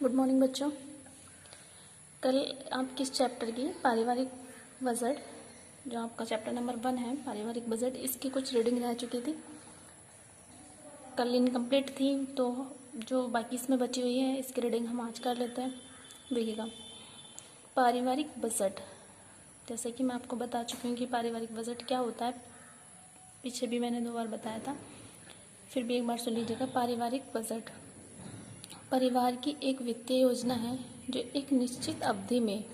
Good morning बच्चों। कल आप किस चैप्टर की पारिवारिक बजट, जो आपका चैप्टर नंबर 1 है पारिवारिक बजट, इसकी कुछ रीडिंग रह चुकी थी। कल इनकम्प्लीट थी, तो जो बाकी इसमें बची हुई है इसकी रीडिंग हम आज कर लेते हैं। देखिएगा, पारिवारिक बजट, जैसे कि मैं आपको बता चुकी हूँ कि पारिवारिक बजट क्या होता है। पीछे भी मैंने 2 बार बताया था, फिर भी एक बार सुन लीजिएगा। पारिवारिक बजट परिवार की एक वित्तीय योजना है जो एक निश्चित अवधि में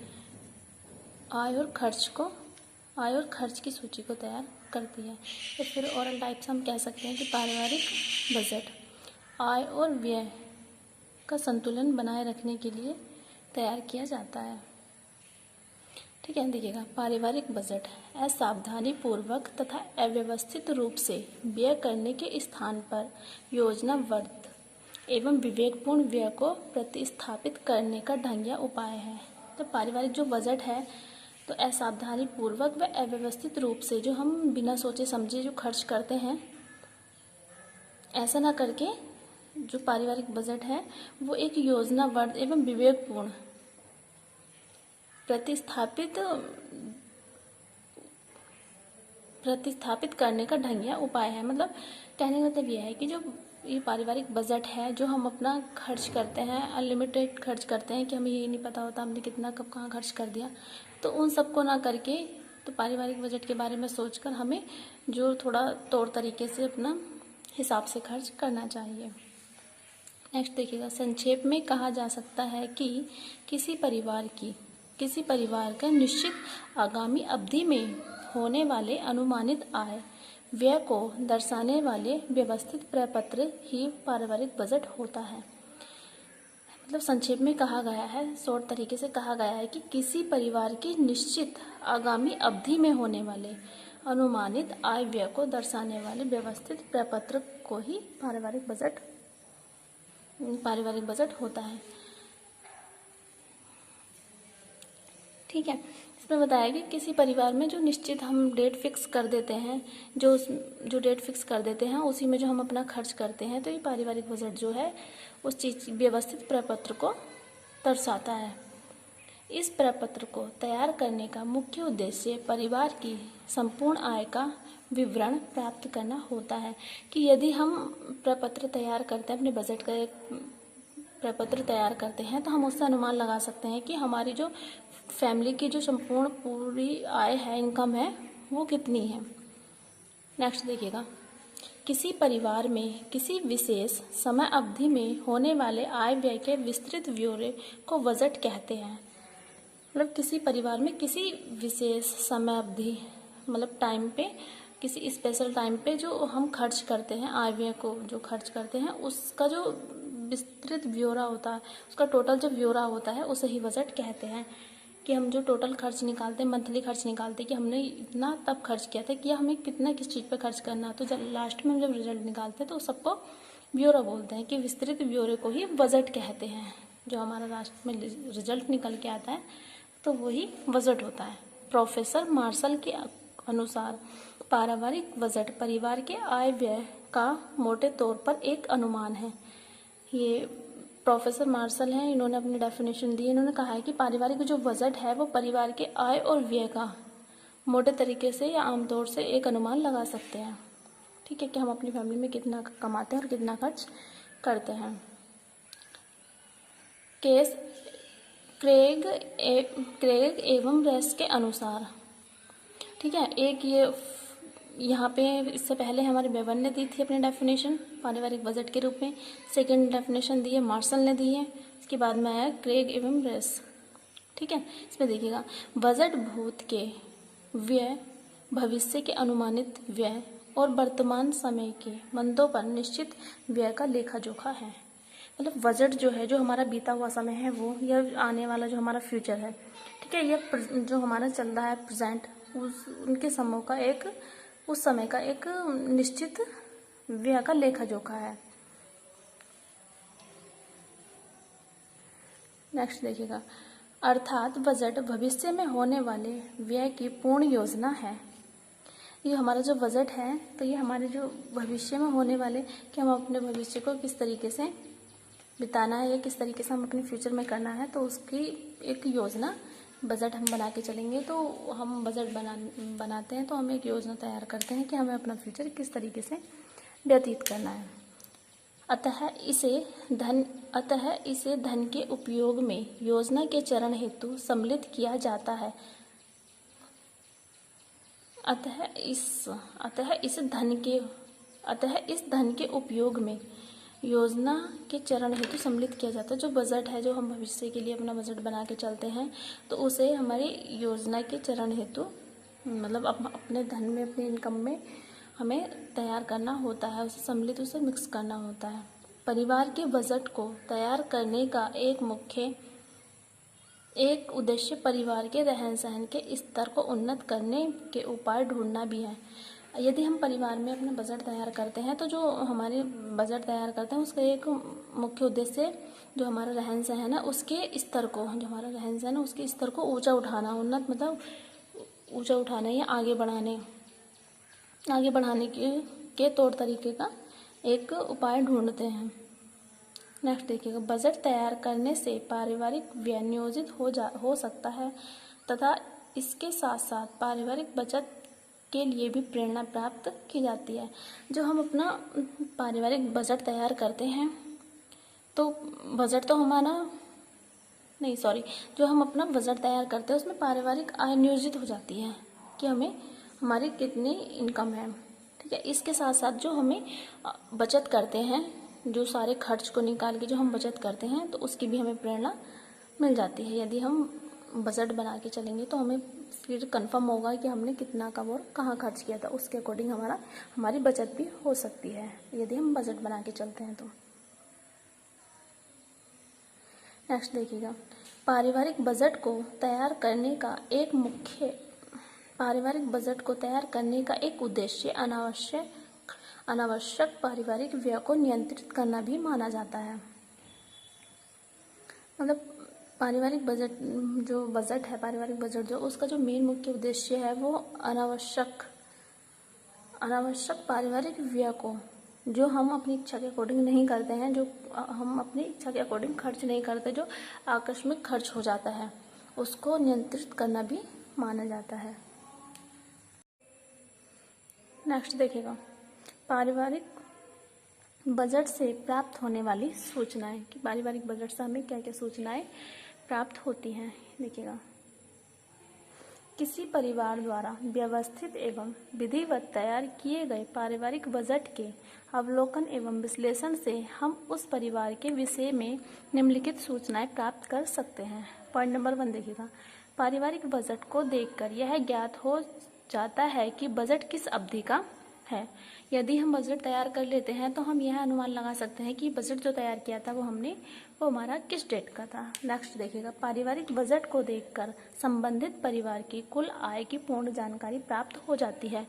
आय और खर्च की सूची को तैयार करती है। तो फिर ओरल टाइप से हम कह सकते हैं कि पारिवारिक बजट आय और व्यय का संतुलन बनाए रखने के लिए तैयार किया जाता है। ठीक है, देखिएगा, पारिवारिक बजट असावधानी पूर्वक तथा अव्यवस्थित रूप से व्यय करने के स्थान पर योजनाबद्ध एवं विवेकपूर्ण व्यय को प्रतिस्थापित करने का ढंग या उपाय है। तो पारिवारिक जो बजट है, तो असावधानी पूर्वक व अव्यवस्थित रूप से जो हम बिना सोचे समझे जो खर्च करते हैं, ऐसा ना करके जो पारिवारिक बजट है वो एक योजनाबद्ध एवं विवेकपूर्ण प्रतिस्थापित करने का ढंग या उपाय है। मतलब कहने का मतलब यह है कि जो ये पारिवारिक बजट है, जो हम अपना खर्च करते हैं, अनलिमिटेड खर्च करते हैं कि हमें ये नहीं पता होता हमने कितना कब कहाँ खर्च कर दिया, तो उन सबको ना करके तो पारिवारिक बजट के बारे में सोचकर हमें जो थोड़ा तौर तरीके से अपना हिसाब से खर्च करना चाहिए। नेक्स्ट देखिएगा, संक्षेप में कहा जा सकता है कि किसी परिवार का निश्चित आगामी अवधि में होने वाले अनुमानित आय व्यय को दर्शाने वाले व्यवस्थित प्रपत्र ही पारिवारिक बजट होता है। मतलब संक्षेप में कहा गया है, शॉर्ट तरीके से कहा गया है कि किसी परिवार की निश्चित आगामी अवधि में होने वाले अनुमानित आय व्यय को दर्शाने वाले व्यवस्थित प्रपत्र को ही पारिवारिक बजट होता है। ठीक है, इसमें बताया कि किसी परिवार में जो निश्चित हम डेट फिक्स कर देते हैं, जो डेट फिक्स कर देते हैं उसी में जो हम अपना खर्च करते हैं, तो ये पारिवारिक बजट जो है उस चीज व्यवस्थित प्रपत्र को दर्शाता है। इस प्रपत्र को तैयार करने का मुख्य उद्देश्य परिवार की संपूर्ण आय का विवरण प्राप्त करना होता है। कि यदि हम प्रपत्र तैयार करते हैं, अपने बजट का एक प्रपत्र तैयार करते हैं, तो हम उससे अनुमान लगा सकते हैं कि हमारी जो फैमिली की जो संपूर्ण पूरी आय है, इनकम है, वो कितनी है। नेक्स्ट देखिएगा, किसी परिवार में किसी विशेष समय अवधि में होने वाले आय व्यय के विस्तृत ब्यौरे को बजट कहते हैं। मतलब किसी परिवार में किसी विशेष समय अवधि, मतलब टाइम पे, किसी स्पेशल टाइम पे जो हम खर्च करते हैं, आय व्यय को जो खर्च करते हैं, उसका जो विस्तृत ब्यौरा होता है, उसका टोटल जो ब्यौरा होता है, उसे ही बजट कहते हैं। कि हम जो टोटल खर्च निकालते हैं, मंथली खर्च निकालते हैं कि हमने इतना तब खर्च किया था, कि हमें कितना किस चीज़ पे खर्च करना, तो जब लास्ट में हम जब रिजल्ट निकालते हैं तो सबको ब्यौरा बोलते हैं, कि विस्तृत ब्यौरे को ही बजट कहते हैं। जो हमारा लास्ट में रिजल्ट निकल के आता है तो वही बजट होता है। प्रोफेसर मार्शल के अनुसार पारिवारिक बजट परिवार के आय व्यय का मोटे तौर पर एक अनुमान है। ये प्रोफेसर मार्शल हैं, इन्होंने अपनी डेफिनेशन दी। इन्होंने कहा है कि पारिवारिक जो बजट है वो परिवार के आय और व्यय का मोटे तरीके से या आमतौर से एक अनुमान लगा सकते हैं। ठीक है, कि हम अपनी फैमिली में कितना कमाते हैं और कितना खर्च करते हैं। केस क्रेग एवं रेस के अनुसार, ठीक है, एक ये यहाँ पे इससे पहले हमारे बेवन ने दी थी अपनी डेफिनेशन पारिवारिक बजट के रूप में। सेकंड डेफिनेशन दी है मार्शल ने दी है, इसके बाद में आया क्रेग एवं रेस। ठीक है, इसमें देखिएगा, बजट भूत के व्यय, भविष्य के अनुमानित व्यय और वर्तमान समय के मंदों पर निश्चित व्यय का लेखा जोखा है। मतलब बजट जो है, जो हमारा बीता हुआ समय है वो, या आने वाला जो हमारा फ्यूचर है, ठीक है, ये जो हमारा चल रहा है प्रेजेंट, उनके समय का उस समय का एक निश्चित व्यय का लेखा जोखा है। नेक्स्ट देखिएगा, अर्थात बजट भविष्य में होने वाले व्यय की पूर्ण योजना है। ये हमारा जो बजट है, तो ये हमारे जो भविष्य में होने वाले, कि हम अपने भविष्य को किस तरीके से बिताना है या किस तरीके से हम अपने फ्यूचर में करना है, तो उसकी एक योजना बजट हम बना के चलेंगे। तो हम बजट बनाते हैं तो हम एक योजना तैयार करते हैं कि हमें अपना फ्यूचर किस तरीके से व्यतीत करना है। अतः इसे धन के उपयोग में योजना के चरण हेतु सम्मिलित किया जाता है। अतः इस धन के उपयोग में योजना के चरण हेतु सम्मिलित किया जाता है। जो बजट है, जो हम भविष्य के लिए अपना बजट बना के चलते हैं, तो उसे हमारी योजना के चरण हेतु मतलब अपने धन में, अपनी इनकम में हमें तैयार करना होता है, उसे सम्मिलित, उसे मिक्स करना होता है। परिवार के बजट को तैयार करने का एक उद्देश्य परिवार के रहन सहन के स्तर को उन्नत करने के उपाय ढूंढना भी है। यदि हम परिवार में अपना बजट तैयार करते हैं, तो जो हमारे बजट तैयार करते हैं उसका एक मुख्य उद्देश्य जो हमारा रहन सहन है उसके स्तर को, जो हमारा रहन सहन है उसके स्तर को ऊंचा उठाना, उन्नत मतलब ऊंचा उठाने या आगे बढ़ाने के तौर तरीके का एक उपाय ढूंढते हैं। नेक्स्ट देखिएगा, बजट तैयार करने से पारिवारिक व्यय नियोजित हो सकता है तथा इसके साथ साथ पारिवारिक बचत के लिए भी प्रेरणा प्राप्त की जाती है। जो हम अपना पारिवारिक बजट तैयार करते हैं, तो बजट तो हमारा नहीं सॉरी जो हम अपना बजट तैयार करते हैं उसमें पारिवारिक आय नियोजित हो जाती है कि हमें हमारी कितनी इनकम है। ठीक है, इसके साथ साथ जो हमें बचत करते हैं, जो सारे खर्च को निकाल के जो हम बचत करते हैं, तो उसकी भी हमें प्रेरणा मिल जाती है। यदि हम बजट बना के चलेंगे तो हमें फिर कंफर्म होगा कि हमने कितना कब और कहाँ खर्च किया था, उसके अकॉर्डिंग हमारी बचत भी हो सकती है यदि हम बजट बना के चलते हैं तो। नेक्स्ट देखिएगा, पारिवारिक बजट को तैयार करने का एक उद्देश्य अनावश्यक पारिवारिक व्यय को नियंत्रित करना भी माना जाता है। मतलब पारिवारिक बजट जो उसका जो मेन मुख्य उद्देश्य है वो अनावश्यक पारिवारिक व्यय को, जो हम अपनी इच्छा के अकॉर्डिंग नहीं करते हैं, जो हम अपनी इच्छा के अकॉर्डिंग खर्च नहीं करते, जो आकस्मिक खर्च हो जाता है, उसको नियंत्रित करना भी माना जाता है। नेक्स्ट देखिएगा, पारिवारिक बजट से प्राप्त होने वाली सूचनाएं कि पारिवारिक बजट से हमें क्या क्या सूचनाएं प्राप्त होती हैं। देखिएगा, किसी परिवार द्वारा व्यवस्थित एवं विधिवत तैयार किए गए पारिवारिक बजट के अवलोकन एवं विश्लेषण से हम उस परिवार के विषय में निम्नलिखित सूचनाएं प्राप्त कर सकते हैं। पॉइंट नंबर 1 देखिएगा, पारिवारिक बजट को देखकर यह ज्ञात हो जाता है कि बजट किस अवधि का है। यदि हम बजट तैयार कर लेते हैं तो हम यह अनुमान लगा सकते हैं कि बजट जो तैयार किया था वो हमारा किस डेट का था। नेक्स्ट देखिएगा, पारिवारिक बजट को देखकर संबंधित परिवार की कुल आय की पूर्ण जानकारी प्राप्त हो जाती है।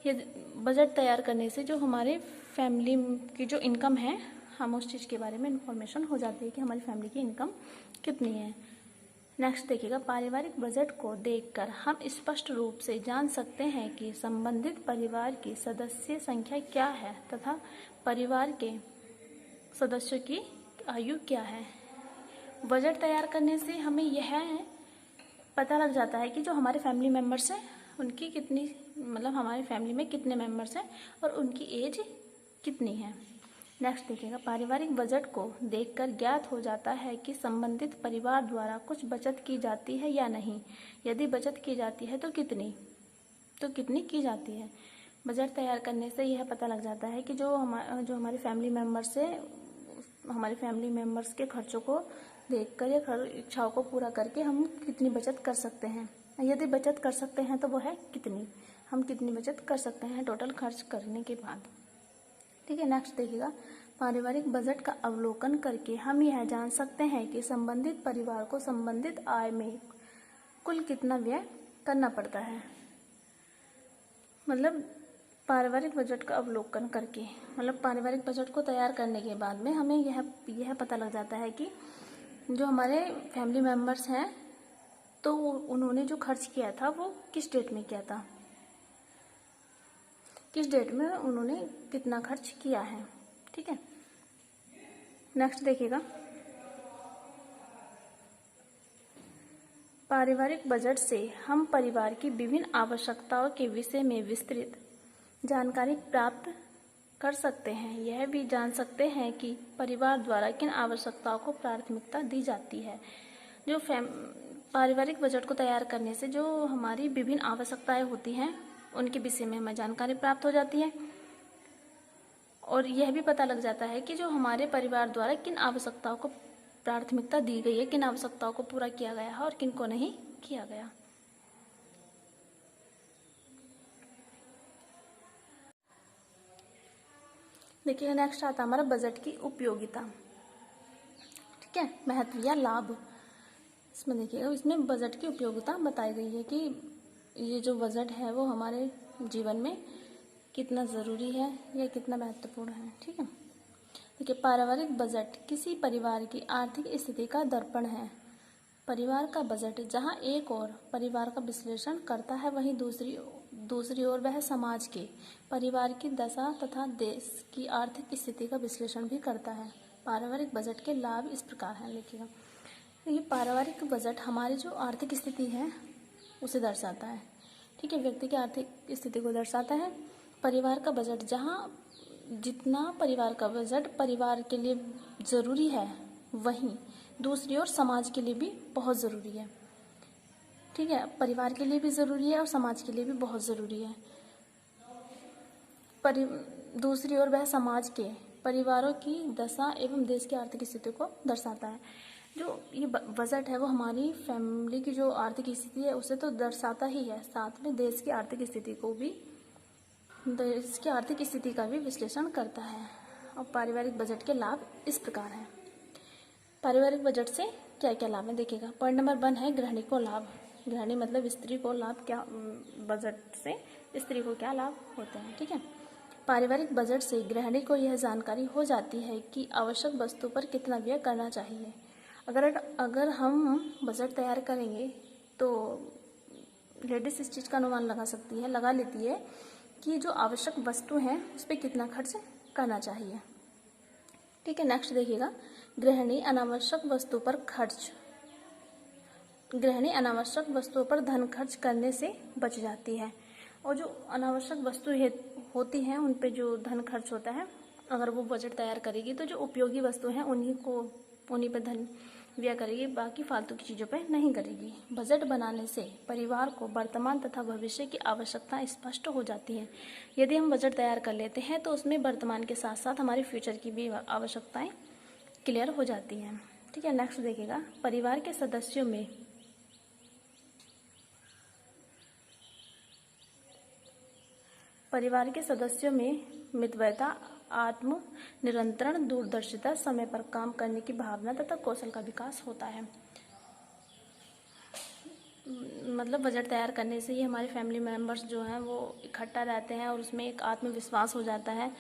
ये बजट तैयार करने से जो हमारे फैमिली की जो इनकम है, हम उस चीज़ के बारे में इंफॉर्मेशन हो जाती है कि हमारी फैमिली की इनकम कितनी है। नेक्स्ट देखिएगा, पारिवारिक बजट को देखकर हम स्पष्ट रूप से जान सकते हैं कि संबंधित परिवार की सदस्य संख्या क्या है तथा परिवार के सदस्यों की आयु क्या है। बजट तैयार करने से हमें यह पता लग जाता है कि जो हमारे फैमिली मेम्बर्स हैं उनकी कितनी, मतलब हमारी फैमिली में कितने मेम्बर्स हैं और उनकी एज कितनी है। नेक्स्ट देखिएगा, पारिवारिक बजट को देखकर ज्ञात हो जाता है कि संबंधित परिवार द्वारा कुछ बचत की जाती है या नहीं। यदि बचत की जाती है तो कितनी की जाती है। बजट तैयार करने से यह पता लग जाता है कि जो हमारे फैमिली मेम्बर्स है, हमारे फैमिली मेम्बर्स के खर्चों को देखकर या इच्छाओं को पूरा करके हम कितनी बचत कर सकते हैं। यदि बचत कर सकते हैं तो वो है कितनी, हम कितनी बचत कर सकते हैं टोटल खर्च करने के बाद। ठीक है, नेक्स्ट देखिएगा, पारिवारिक बजट का अवलोकन करके हम यह जान सकते हैं कि संबंधित परिवार को संबंधित आय में कुल कितना व्यय करना पड़ता है। मतलब पारिवारिक बजट का अवलोकन करके, मतलब पारिवारिक बजट को तैयार करने के बाद में हमें यह पता लग जाता है कि जो हमारे फैमिली मेम्बर्स हैं तो उन्होंने जो खर्च किया था वो किस डेट में किया था, किस डेट में उन्होंने कितना खर्च किया है। ठीक है, नेक्स्ट देखिएगा, पारिवारिक बजट से हम परिवार की विभिन्न आवश्यकताओं के विषय में विस्तृत जानकारी प्राप्त कर सकते हैं। यह भी जान सकते हैं कि परिवार द्वारा किन आवश्यकताओं को प्राथमिकता दी जाती है। जो पारिवारिक बजट को तैयार करने से जो हमारी विभिन्न आवश्यकताएं होती हैं उनके विषय में हमें जानकारी प्राप्त हो जाती है, और यह भी पता लग जाता है कि जो हमारे परिवार द्वारा किन आवश्यकताओं को प्राथमिकता दी गई है, किन आवश्यकताओं को पूरा किया गया है और किन को नहीं किया गया। देखिए नेक्स्ट आता हमारा बजट की उपयोगिता। ठीक है, महत्व या लाभ। इसमें देखिएगा, इसमें बजट की उपयोगिता बताई गई है कि ये जो बजट है वो हमारे जीवन में कितना ज़रूरी है या कितना महत्वपूर्ण है। ठीक है, देखिए पारिवारिक बजट किसी परिवार की आर्थिक स्थिति का दर्पण है। परिवार का बजट जहां एक ओर परिवार का विश्लेषण करता है, वहीं दूसरी ओर वह समाज के, परिवार की दशा तथा देश की आर्थिक स्थिति का विश्लेषण भी करता है। पारिवारिक बजट के लाभ इस प्रकार हैं, लिखिएगा। ये पारिवारिक बजट हमारी जो आर्थिक स्थिति है उसे दर्शाता है। ठीक है, व्यक्ति की आर्थिक स्थिति को दर्शाता है। परिवार का बजट जहाँ जितना परिवार का बजट परिवार के लिए ज़रूरी है, वहीं दूसरी ओर समाज के लिए भी बहुत ज़रूरी है। ठीक है, परिवार के लिए भी ज़रूरी है और समाज के लिए भी बहुत ज़रूरी है। दूसरी ओर वह समाज के, परिवारों की दशा एवं देश की आर्थिक स्थिति को दर्शाता है। जो ये बजट है वो हमारी फैमिली की जो आर्थिक स्थिति है उसे तो दर्शाता ही है, साथ में देश की आर्थिक स्थिति को भी, देश की आर्थिक स्थिति का भी विश्लेषण करता है। और पारिवारिक बजट के लाभ इस प्रकार हैं। पारिवारिक बजट से क्या क्या लाभ है देखिएगा। पॉइंट नंबर 1 है गृहिणी को लाभ। गृहिणी मतलब स्त्री को लाभ, क्या बजट से स्त्री को क्या लाभ होते हैं। ठीक है, पारिवारिक बजट से गृहिणी को यह जानकारी हो जाती है कि आवश्यक वस्तु पर कितना व्यय करना चाहिए। अगर हम बजट तैयार करेंगे तो लेडीज इस चीज़ का अनुमान लगा लेती है कि जो आवश्यक वस्तु हैं उस पर कितना खर्च करना चाहिए। ठीक है, नेक्स्ट देखिएगा, गृहिणी अनावश्यक वस्तुओं पर धन खर्च करने से बच जाती है। और जो अनावश्यक वस्तु होती हैं उन पे जो धन खर्च होता है, अगर वो बजट तैयार करेगी तो जो उपयोगी वस्तु हैं उन्हीं पे धन व्यय करेगी, बाकी फालतू की चीज़ों पे नहीं करेगी। बजट बनाने से परिवार को वर्तमान तथा भविष्य की आवश्यकताएं स्पष्ट हो जाती हैं। यदि हम बजट तैयार कर लेते हैं तो उसमें वर्तमान के साथ साथ हमारे फ्यूचर की भी आवश्यकताएं क्लियर हो जाती हैं। ठीक है, नेक्स्ट देखिएगा, परिवार के सदस्यों में मितव्ययता, आत्म नियंत्रण, दूरदर्शिता, समय पर काम करने की भावना तथा कौशल का विकास होता है। मतलब बजट तैयार करने से ही हमारे फैमिली मेंबर्स जो हैं वो इकट्ठा रहते हैं और उसमें एक आत्मविश्वास हो जाता है,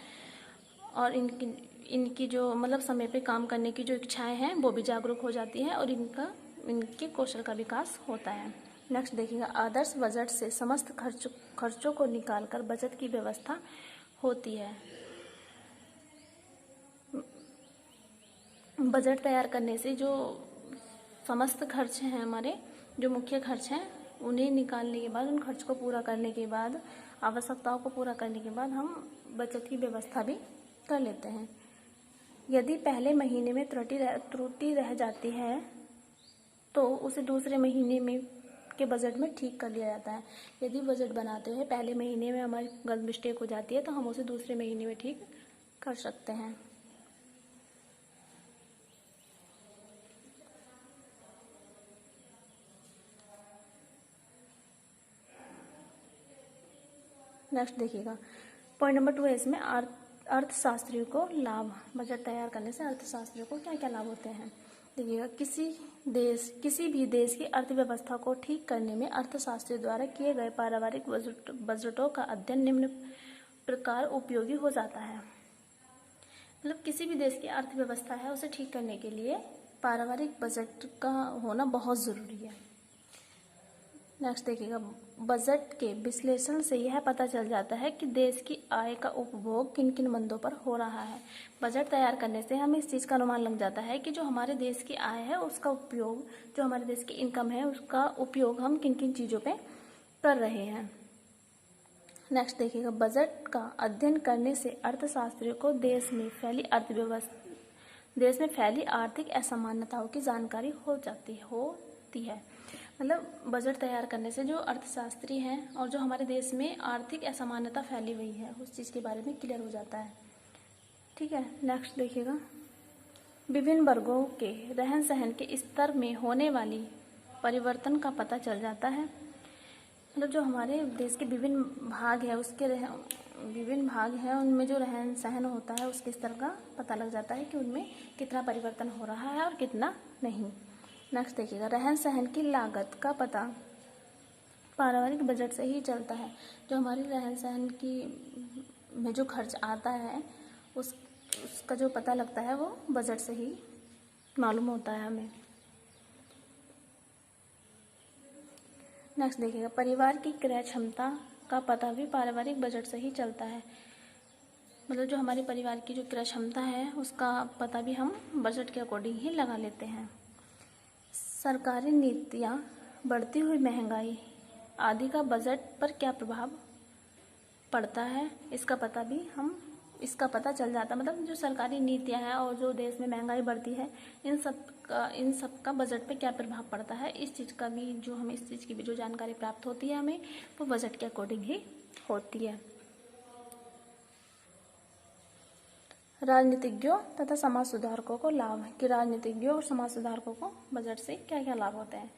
और इनकी जो मतलब समय पे काम करने की जो इच्छाएं हैं वो भी जागरूक हो जाती हैं और इनके कौशल का विकास होता है। नेक्स्ट देखिएगा, आदर्श बजट से समस्त खर्चों को निकालकर बचत की व्यवस्था होती है। बजट तैयार करने से जो समस्त खर्च हैं, हमारे जो मुख्य खर्च हैं, उन्हें निकालने के बाद, उन खर्च को पूरा करने के बाद, आवश्यकताओं को पूरा करने के बाद हम बचत की व्यवस्था भी कर लेते हैं। यदि पहले महीने में त्रुटि रह जाती है तो उसे दूसरे महीने में के बजट में ठीक कर लिया जाता है। यदि बजट बनाते हुए पहले महीने में हमारी गलत मिस्टेक हो जाती है तो हम उसे दूसरे महीने में ठीक कर सकते हैं। नेक्स्ट देखिएगा, पॉइंट नंबर 2 है इसमें अर्थशास्त्रियों को लाभ। बजट तैयार करने से अर्थशास्त्रियों को क्या क्या लाभ होते हैं देखिएगा। किसी भी देश की अर्थव्यवस्था को ठीक करने में अर्थशास्त्रियों द्वारा किए गए पारिवारिक बजटों का अध्ययन निम्न प्रकार उपयोगी हो जाता है। मतलब किसी भी देश की अर्थव्यवस्था है उसे ठीक करने के लिए पारिवारिक बजट का होना बहुत ज़रूरी है। नेक्स्ट देखिएगा, बजट के विश्लेषण से यह पता चल जाता है कि देश की आय का उपभोग किन किन मंदों पर हो रहा है। बजट तैयार करने से हमें इस चीज़ का अनुमान लग जाता है कि जो हमारे देश की आय है उसका उपयोग, जो हमारे देश की इनकम है उसका उपयोग हम किन किन चीज़ों पे कर रहे हैं। नेक्स्ट देखिएगा, बजट का अध्ययन करने से अर्थशास्त्रियों को देश में फैली आर्थिक असमानताओं की जानकारी होती है। मतलब बजट तैयार करने से जो अर्थशास्त्री हैं और जो हमारे देश में आर्थिक असमानता फैली हुई है उस चीज़ के बारे में क्लियर हो जाता है। ठीक है, नेक्स्ट देखिएगा, विभिन्न वर्गों के रहन सहन के स्तर में होने वाली परिवर्तन का पता चल जाता है। मतलब जो हमारे देश के विभिन्न भाग है उनमें जो रहन सहन होता है उसके स्तर का पता लग जाता है कि उनमें कितना परिवर्तन हो रहा है और कितना नहीं। नेक्स्ट देखिएगा, रहन सहन की लागत का पता पारिवारिक बजट से ही चलता है। जो हमारी रहन सहन की में जो खर्च आता है उसका जो पता लगता है वो बजट से ही मालूम होता है हमें। नेक्स्ट देखिएगा, परिवार की क्रय क्षमता का पता भी पारिवारिक बजट से ही चलता है। मतलब जो हमारे परिवार की जो क्रय क्षमता है उसका पता भी हम बजट के अकॉर्डिंग ही लगा लेते हैं। सरकारी नीतियाँ, बढ़ती हुई महंगाई आदि का बजट पर क्या प्रभाव पड़ता है इसका पता चल जाता है। मतलब जो सरकारी नीतियाँ हैं और जो देश में महंगाई बढ़ती है इन सब का बजट पे क्या प्रभाव पड़ता है इस चीज़ की भी जो जानकारी प्राप्त होती है हमें वो बजट के अकॉर्डिंग ही होती है। राजनीतिज्ञों तथा समाज सुधारकों को लाभ है कि राजनीतिज्ञों और समाज सुधारकों को बजट से क्या क्या लाभ होते हैं।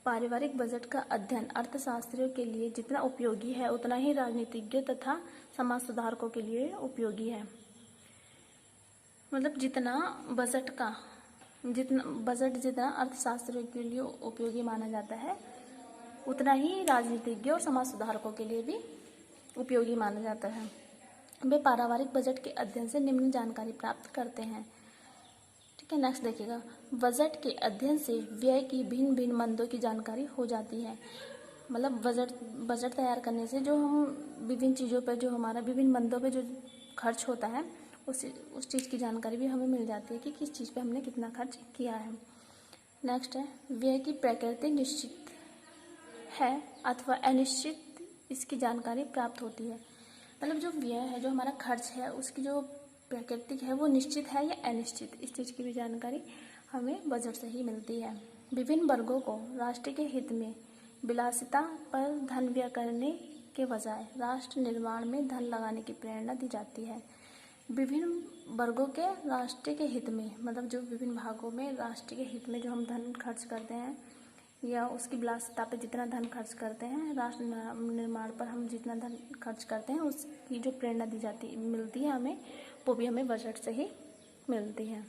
पारिवारिक बजट का अध्ययन अर्थशास्त्रियों के लिए जितना उपयोगी है उतना ही राजनीतिज्ञों तथा समाज सुधारकों के लिए उपयोगी है। मतलब जितना बजट जितना अर्थशास्त्रियों के लिए उपयोगी माना जाता है उतना ही राजनीतिज्ञों और समाज सुधारकों के लिए भी उपयोगी माना जाता है। वे पारिवारिक बजट के अध्ययन से निम्न जानकारी प्राप्त करते हैं। ठीक है, नेक्स्ट देखिएगा, बजट के अध्ययन से व्यय की भिन्न भिन्न मंदों की जानकारी हो जाती है। मतलब बजट तैयार करने से जो हम विभिन्न चीज़ों पर जो हमारा विभिन्न मंदों पे जो खर्च होता है उस चीज़ की जानकारी भी हमें मिल जाती है कि किस चीज़ पे हमने कितना खर्च किया है। नेक्स्ट है, व्यय की प्रकृति निश्चित है अथवा अनिश्चित, इसकी जानकारी प्राप्त होती है। मतलब जो व्यय है, जो हमारा खर्च है उसकी जो प्रकृति है वो निश्चित है या अनिश्चित, इस चीज़ की भी जानकारी हमें बजट से ही मिलती है। विभिन्न वर्गों को राष्ट्र के हित में विलासिता पर धन व्यय करने के बजाय राष्ट्र निर्माण में धन लगाने की प्रेरणा दी जाती है। विभिन्न वर्गों के राष्ट्र के हित में, मतलब जो विभिन्न भागों में राष्ट्र के हित में जो हम धन खर्च करते हैं या उसकी विलासिता पर जितना धन खर्च करते हैं, राष्ट्र निर्माण पर हम जितना धन खर्च करते हैं उसकी जो प्रेरणा मिलती है हमें वो भी हमें बजट से ही मिलती है।